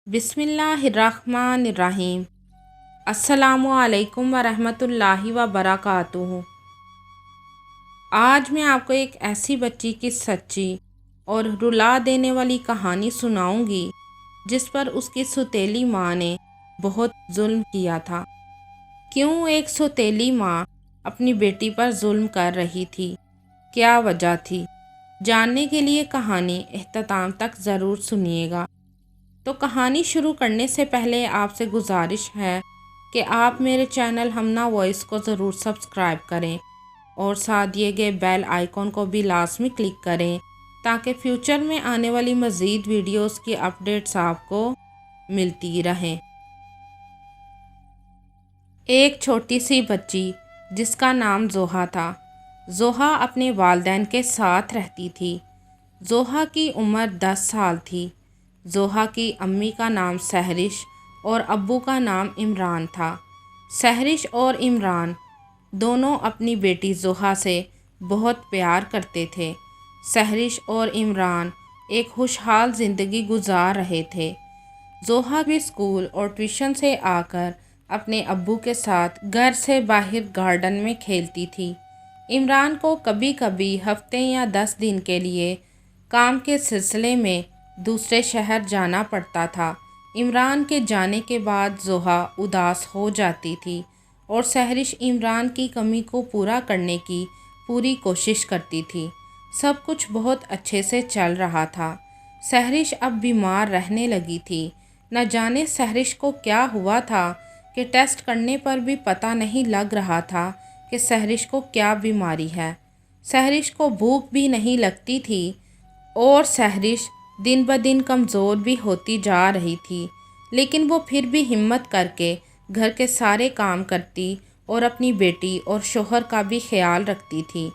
بسم اللہ الرحمن الرحیم۔ السلام علیکم ورحمۃ اللہ وبرکاتہ۔ آج میں آپ کو ایک ایسی بچی کی سچی اور رلا دینے والی کہانی سناؤں گی جس پر اس کی سوتیلی ماں نے بہت ظلم کیا تھا۔ کیوں ایک سوتیلی ماں اپنی بیٹی پر ظلم کر رہی تھی؟ کیا وجہ تھی؟ جاننے کے لیے کہانی اختتام تک ضرور سنیے گا۔ تو کہانی شروع کرنے سے پہلے آپ سے گزارش ہے کہ آپ میرے چینل ہمنا وائس کو ضرور سبسکرائب کریں اور ساتھ دیے گئے بیل آئیکن کو بھی لازمی کلک کریں تاکہ فیوچر میں آنے والی مزید ویڈیوز کی اپڈیٹس آپ کو ملتی رہیں۔ ایک چھوٹی سی بچی جس کا نام زوہا تھا۔ زوہا اپنے والدین کے ساتھ رہتی تھی۔ زوہا کی عمر 10 سال تھی۔ زوہا کی امی کا نام سحرش اور ابو کا نام عمران تھا۔ سحرش اور عمران دونوں اپنی بیٹی زوہا سے بہت پیار کرتے تھے۔ سحرش اور عمران ایک خوشحال زندگی گزار رہے تھے۔ زوہا بھی اسکول اور ٹیوشن سے آ کر اپنے ابو کے ساتھ گھر سے باہر گارڈن میں کھیلتی تھی۔ عمران کو کبھی کبھی ہفتے یا 10 دن کے لیے کام کے سلسلے میں دوسرے شہر جانا پڑتا تھا۔ عمران کے جانے کے بعد زوہا اداس ہو جاتی تھی اور سحرش عمران کی کمی کو پورا کرنے کی پوری کوشش کرتی تھی۔ سب کچھ بہت اچھے سے چل رہا تھا۔ سحرش اب بیمار رہنے لگی تھی۔ نہ جانے سحرش کو کیا ہوا تھا کہ ٹیسٹ کرنے پر بھی پتہ نہیں لگ رہا تھا کہ سحرش کو کیا بیماری ہے۔ سحرش کو بھوک بھی نہیں لگتی تھی اور سحرش دن بدن کمزور بھی ہوتی جا رہی تھی، لیکن وہ پھر بھی ہمت کر کے گھر کے سارے کام کرتی اور اپنی بیٹی اور شوہر کا بھی خیال رکھتی تھی۔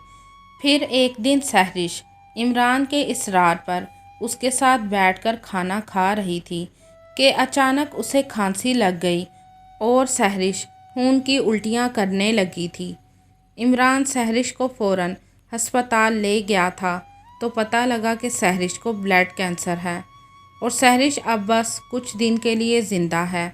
پھر ایک دن سحرش عمران کے اصرار پر اس کے ساتھ بیٹھ کر کھانا کھا رہی تھی کہ اچانک اسے کھانسی لگ گئی اور سحرش خون کی الٹیاں کرنے لگی تھی۔ عمران سحرش کو فوراً ہسپتال لے گیا تھا تو پتہ لگا کہ سحرش کو بلڈ کینسر ہے اور سحرش اب بس کچھ دن کے لیے زندہ ہے۔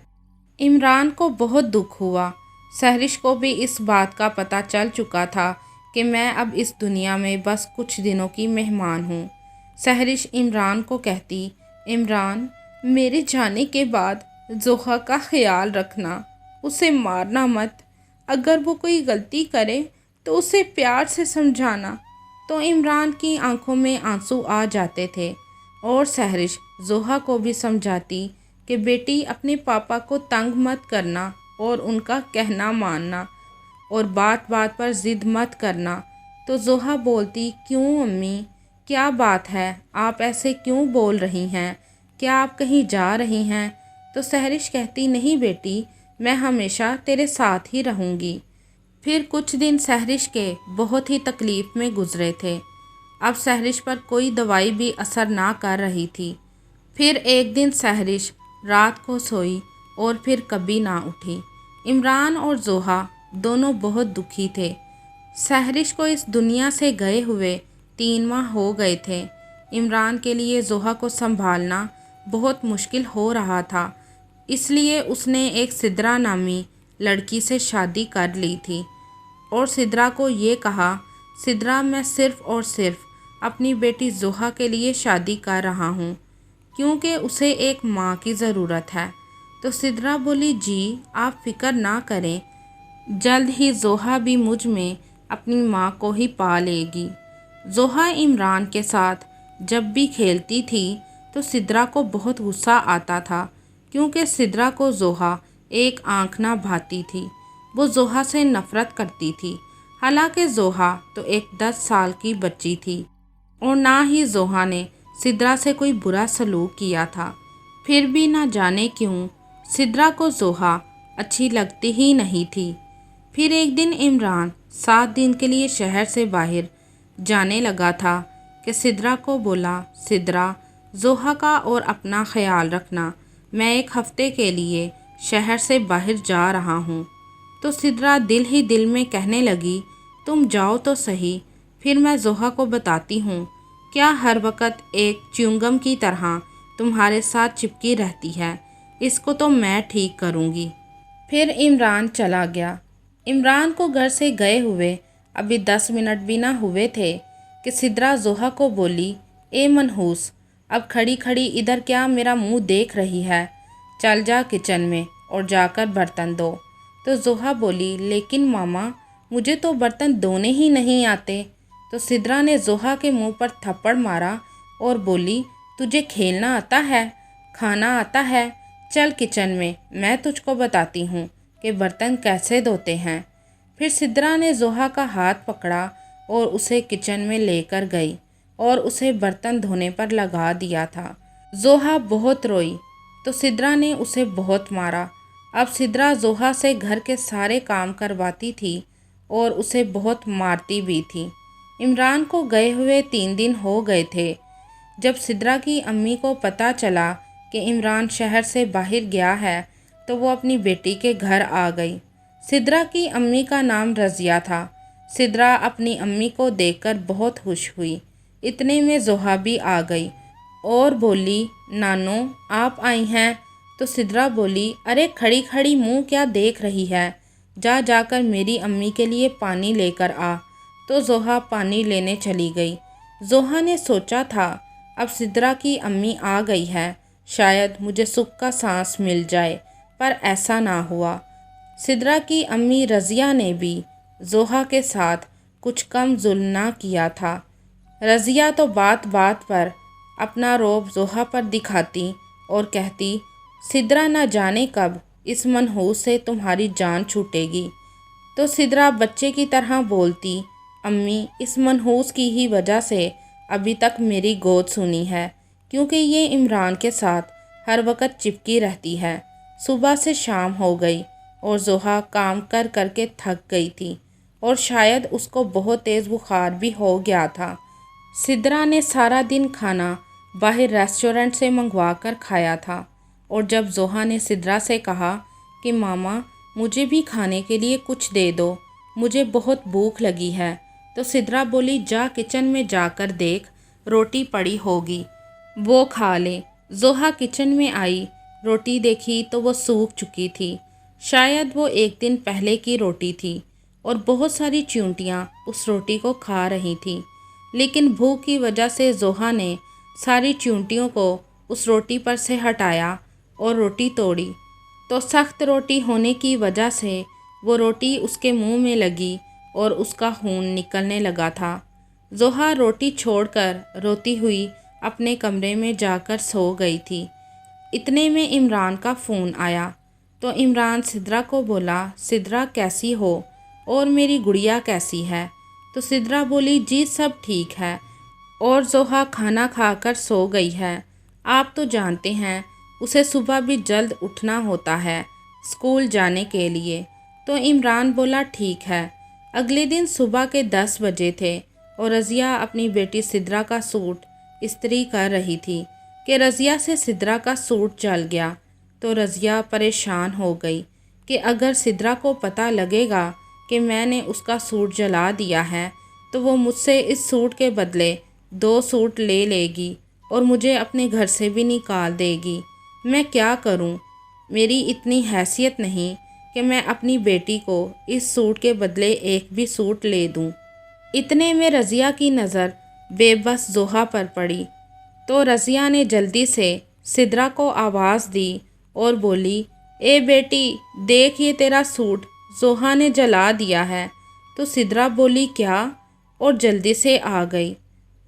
عمران کو بہت دکھ ہوا۔ سحرش کو بھی اس بات کا پتہ چل چکا تھا کہ میں اب اس دنیا میں بس کچھ دنوں کی مہمان ہوں۔ سحرش عمران کو کہتی، عمران، میرے جانے کے بعد زوہا کا خیال رکھنا، اسے مارنا مت، اگر وہ کوئی غلطی کرے تو اسے پیار سے سمجھانا۔ تو عمران کی آنکھوں میں آنسو آ جاتے تھے اور سحرش زوہا کو بھی سمجھاتی کہ بیٹی اپنے پاپا کو تنگ مت کرنا اور ان کا کہنا ماننا اور بات بات پر ضد مت کرنا۔ تو زوہا بولتی، کیوں امی، کیا بات ہے، آپ ایسے کیوں بول رہی ہیں؟ کیا آپ کہیں جا رہی ہیں؟ تو سحرش کہتی، نہیں بیٹی، میں ہمیشہ تیرے ساتھ ہی رہوں گی۔ پھر کچھ دن سحرش کے بہت ہی تکلیف میں گزرے تھے۔ اب سحرش پر کوئی دوائی بھی اثر نہ کر رہی تھی۔ پھر ایک دن سحرش رات کو سوئی اور پھر کبھی نہ اٹھی۔ عمران اور زوہا دونوں بہت دکھی تھے۔ سحرش کو اس دنیا سے گئے ہوئے 3 ماہ ہو گئے تھے۔ عمران کے لیے زوہا کو سنبھالنا بہت مشکل ہو رہا تھا، اس لیے اس نے ایک سدرا نامی لڑکی سے شادی کر لی تھی اور سدرا کو یہ کہا، سدرا، میں صرف اور صرف اپنی بیٹی زوہا کے لیے شادی کر رہا ہوں کیونکہ اسے ایک ماں کی ضرورت ہے۔ تو سدرا بولی، جی آپ فکر نہ کریں، جلد ہی زوہا بھی مجھ میں اپنی ماں کو ہی پا لے گی۔ زوہا عمران کے ساتھ جب بھی کھیلتی تھی تو سدرا کو بہت غصہ آتا تھا کیونکہ سدرا کو زوہا ایک آنکھ نہ بھاتی تھی۔ وہ زوہا سے نفرت کرتی تھی، حالانکہ زوہا تو ایک 10 سال کی بچی تھی اور نہ ہی زوہا نے سدرا سے کوئی برا سلوک کیا تھا۔ پھر بھی نہ جانے کیوں سدرا کو زوہا اچھی لگتی ہی نہیں تھی۔ پھر ایک دن عمران 7 دن کے لیے شہر سے باہر جانے لگا تھا کہ سدرا کو بولا، سدرا، زوہا کا اور اپنا خیال رکھنا، میں ایک ہفتے کے لیے شہر سے باہر جا رہا ہوں۔ تو سدرا دل ہی دل میں کہنے لگی، تم جاؤ تو صحیح، پھر میں زوہا کو بتاتی ہوں، کیا ہر وقت ایک چیونگم کی طرح تمہارے ساتھ چپکی رہتی ہے؟ اس کو تو میں ٹھیک کروں گی۔ پھر عمران چلا گیا۔ عمران کو گھر سے گئے ہوئے ابھی 10 منٹ بھی نہ ہوئے تھے کہ سدرا زوہا کو بولی، اے منحوس، اب کھڑی کھڑی ادھر کیا میرا منہ دیکھ رہی ہے؟ چل جا کچن میں اور جا کر برتن دھو۔ تو زوہا بولی، لیکن ماما مجھے تو برتن دھونے ہی نہیں آتے۔ تو سدرا نے زوہا کے منہ پر تھپڑ مارا اور بولی، تجھے کھیلنا آتا ہے؟ کھانا آتا ہے؟ چل کچن میں تجھ کو بتاتی ہوں کہ برتن کیسے دھوتے ہیں۔ پھر سدرا نے زوہا کا ہاتھ پکڑا اور اسے کچن میں لے کر گئی اور اسے برتن دھونے پر لگا دیا تھا۔ زوہا بہت روئی تو سدرا نے اسے بہت مارا۔ اب سدرا زوہا سے گھر کے سارے کام کرواتی تھی اور اسے بہت مارتی بھی تھی۔ عمران کو گئے ہوئے 3 دن ہو گئے تھے۔ جب سدرا کی امی کو پتہ چلا کہ عمران شہر سے باہر گیا ہے تو وہ اپنی بیٹی کے گھر آ گئی۔ سدرا کی امی کا نام رضیہ تھا۔ سدرا اپنی امی کو دیکھ کر بہت خوش ہوئی۔ اتنے میں زوہا بھی آ گئی اور بولی، نانو آپ آئی ہیں؟ تو سدرا بولی، ارے کھڑی کھڑی منہ کیا دیکھ رہی ہے؟ جا کر میری امی کے لیے پانی لے کر آ۔ تو زوہا پانی لینے چلی گئی۔ زوہا نے سوچا تھا اب سدرا کی امی آ گئی ہے، شاید مجھے سکھ کا سانس مل جائے، پر ایسا نہ ہوا۔ سدرا کی امی رضیہ نے بھی زوہا کے ساتھ کچھ کم ظلم نہ کیا تھا۔ رضیہ تو بات بات پر اپنا رعب زوہا پر دکھاتی اور کہتی، سدرا نہ جانے کب اس منحوس سے تمہاری جان چھوٹے گی۔ تو سدرا بچے کی طرح بولتی، امی اس منحوس کی ہی وجہ سے ابھی تک میری گود سنی ہے، کیونکہ یہ عمران کے ساتھ ہر وقت چپکی رہتی ہے۔ صبح سے شام ہو گئی اور زوہا کام کر کر کے تھک گئی تھی اور شاید اس کو بہت تیز بخار بھی ہو گیا تھا۔ سدرا نے سارا دن کھانا باہر ریسٹورنٹ سے منگوا کر کھایا تھا اور جب زوہا نے سدرا سے کہا کہ ماما مجھے بھی کھانے کے لیے کچھ دے دو، مجھے بہت بھوک لگی ہے، تو سدرا بولی، جا کچن میں جا کر دیکھ، روٹی پڑی ہوگی، وہ کھا لے۔ زوہا کچن میں آئی، روٹی دیکھی تو وہ سوکھ چکی تھی، شاید وہ 1 دن پہلے کی روٹی تھی اور بہت ساری چیونٹیاں اس روٹی کو کھا رہی تھیں، لیکن بھوک کی وجہ سے زوہا نے ساری چیونٹیوں کو اس روٹی پر سے ہٹایا اور روٹی توڑی، تو سخت روٹی ہونے کی وجہ سے وہ روٹی اس کے منہ میں لگی اور اس کا خون نکلنے لگا تھا۔ زوہا روٹی چھوڑ کر روتی ہوئی اپنے کمرے میں جا کر سو گئی تھی۔ اتنے میں عمران کا فون آیا تو عمران سدرا کو بولا، سدرا کیسی ہو اور میری گڑیا کیسی ہے؟ تو سدرا بولی، جی سب ٹھیک ہے اور زوہا کھانا کھا کر سو گئی ہے۔ آپ تو جانتے ہیں اسے صبح بھی جلد اٹھنا ہوتا ہے اسکول جانے کے لیے۔ تو عمران بولا، ٹھیک ہے۔ اگلے دن صبح کے 10 بجے تھے اور رضیہ اپنی بیٹی سدرا کا سوٹ استری کر رہی تھی کہ رضیہ سے سدرا کا سوٹ جل گیا۔ تو رضیہ پریشان ہو گئی کہ اگر سدرا کو پتہ لگے گا کہ میں نے اس کا سوٹ جلا دیا ہے تو وہ مجھ سے اس سوٹ کے بدلے 2 سوٹ لے لے گی اور مجھے اپنے گھر سے بھی نکال دے گی۔ میں کیا کروں؟ میری اتنی حیثیت نہیں کہ میں اپنی بیٹی کو اس سوٹ کے بدلے ایک بھی سوٹ لے دوں۔ اتنے میں رضیہ کی نظر بے بس زوہا پر پڑی تو رضیہ نے جلدی سے سدرا کو آواز دی اور بولی، اے بیٹی دیکھ، یہ تیرا سوٹ زوہا نے جلا دیا ہے۔ تو سدرا بولی، کیا؟ اور جلدی سے آ گئی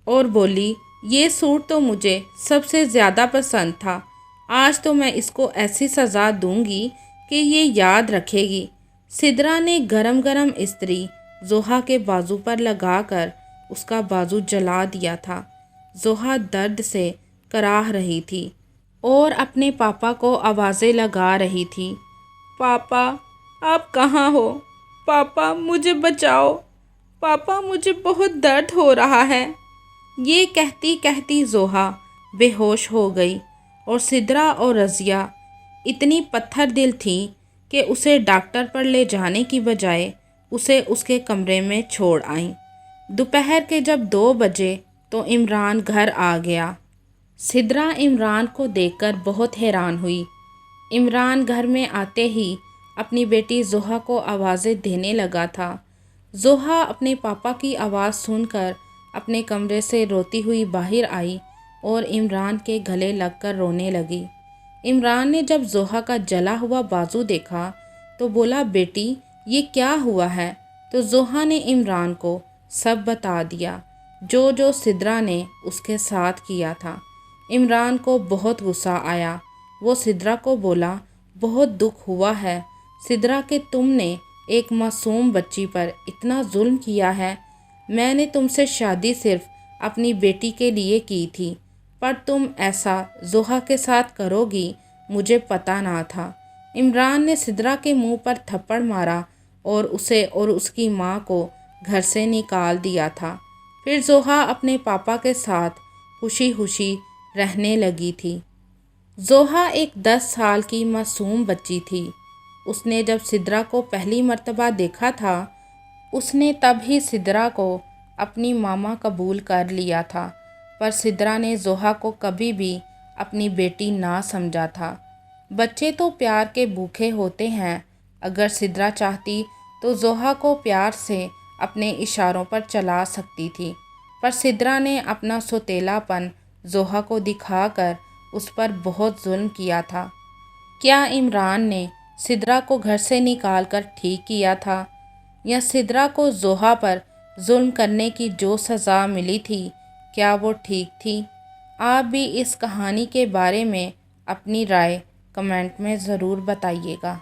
اور بولی، یہ سوٹ تو مجھے سب سے زیادہ پسند تھا، آج تو میں اس کو ایسی سزا دوں گی کہ یہ یاد رکھے گی۔ سدرا نے گرم گرم استری زوہا کے بازو پر لگا کر اس کا بازو جلا دیا تھا۔ زوہا درد سے کراہ رہی تھی اور اپنے پاپا کو آوازیں لگا رہی تھی، پاپا آپ کہاں ہو؟ پاپا مجھے بچاؤ، پاپا مجھے بہت درد ہو رہا ہے۔ یہ کہتی کہتی زوہا بے ہوش ہو گئی اور سدرا اور رضیہ اتنی پتھر دل تھی کہ اسے ڈاکٹر پر لے جانے کی بجائے اسے اس کے کمرے میں چھوڑ آئیں۔ دوپہر کے جب 2 بجے تو عمران گھر آ گیا۔ سدرا عمران کو دیکھ کر بہت حیران ہوئی عمران گھر میں آتے ہی اپنی بیٹی زوہا کو آوازیں دینے لگا تھا۔ زوہا اپنے پاپا کی آواز سن کر اپنے کمرے سے روتی ہوئی باہر آئی اور عمران کے گلے لگ کر رونے لگی۔ عمران نے جب زوہا کا جلا ہوا بازو دیکھا تو بولا، بیٹی یہ کیا ہوا ہے؟ تو زوہا نے عمران کو سب بتا دیا جو سدرا نے اس کے ساتھ کیا تھا۔ عمران کو بہت غصہ آیا۔ وہ سدرا کو بولا، بہت دکھ ہوا ہے سدرا کہ تم نے ایک معصوم بچی پر اتنا ظلم کیا ہے۔ میں نے تم سے شادی صرف اپنی بیٹی کے لیے کی تھی، پر تم ایسا زوہا کے ساتھ کرو گی مجھے پتہ نہ تھا۔ عمران نے سدرا کے منہ پر تھپڑ مارا اور اسے اور اس کی ماں کو گھر سے نکال دیا تھا۔ پھر زوہا اپنے پاپا کے ساتھ خوشی خوشی رہنے لگی تھی۔ زوہا ایک 10 سال کی معصوم بچی تھی۔ اس نے جب سدرا کو پہلی مرتبہ دیکھا تھا، اس نے تب ہی سدرا کو اپنی ماما قبول کر لیا تھا، پر سدرا نے زوہا کو کبھی بھی اپنی بیٹی نہ سمجھا تھا۔ بچے تو پیار کے بھوکے ہوتے ہیں۔ اگر سدرا چاہتی تو زوہا کو پیار سے اپنے اشاروں پر چلا سکتی تھی، پر سدرا نے اپنا سوتیلا پن زوہا کو دکھا کر اس پر بہت ظلم کیا تھا۔ کیا عمران نے سدرا کو گھر سے نکال کر ٹھیک کیا تھا، یا سدرا کو زوہا پر ظلم کرنے کی جو سزا ملی تھی کیا وہ ٹھیک تھی؟ آپ بھی اس کہانی کے بارے میں اپنی رائے کمنٹ میں ضرور بتائیے گا۔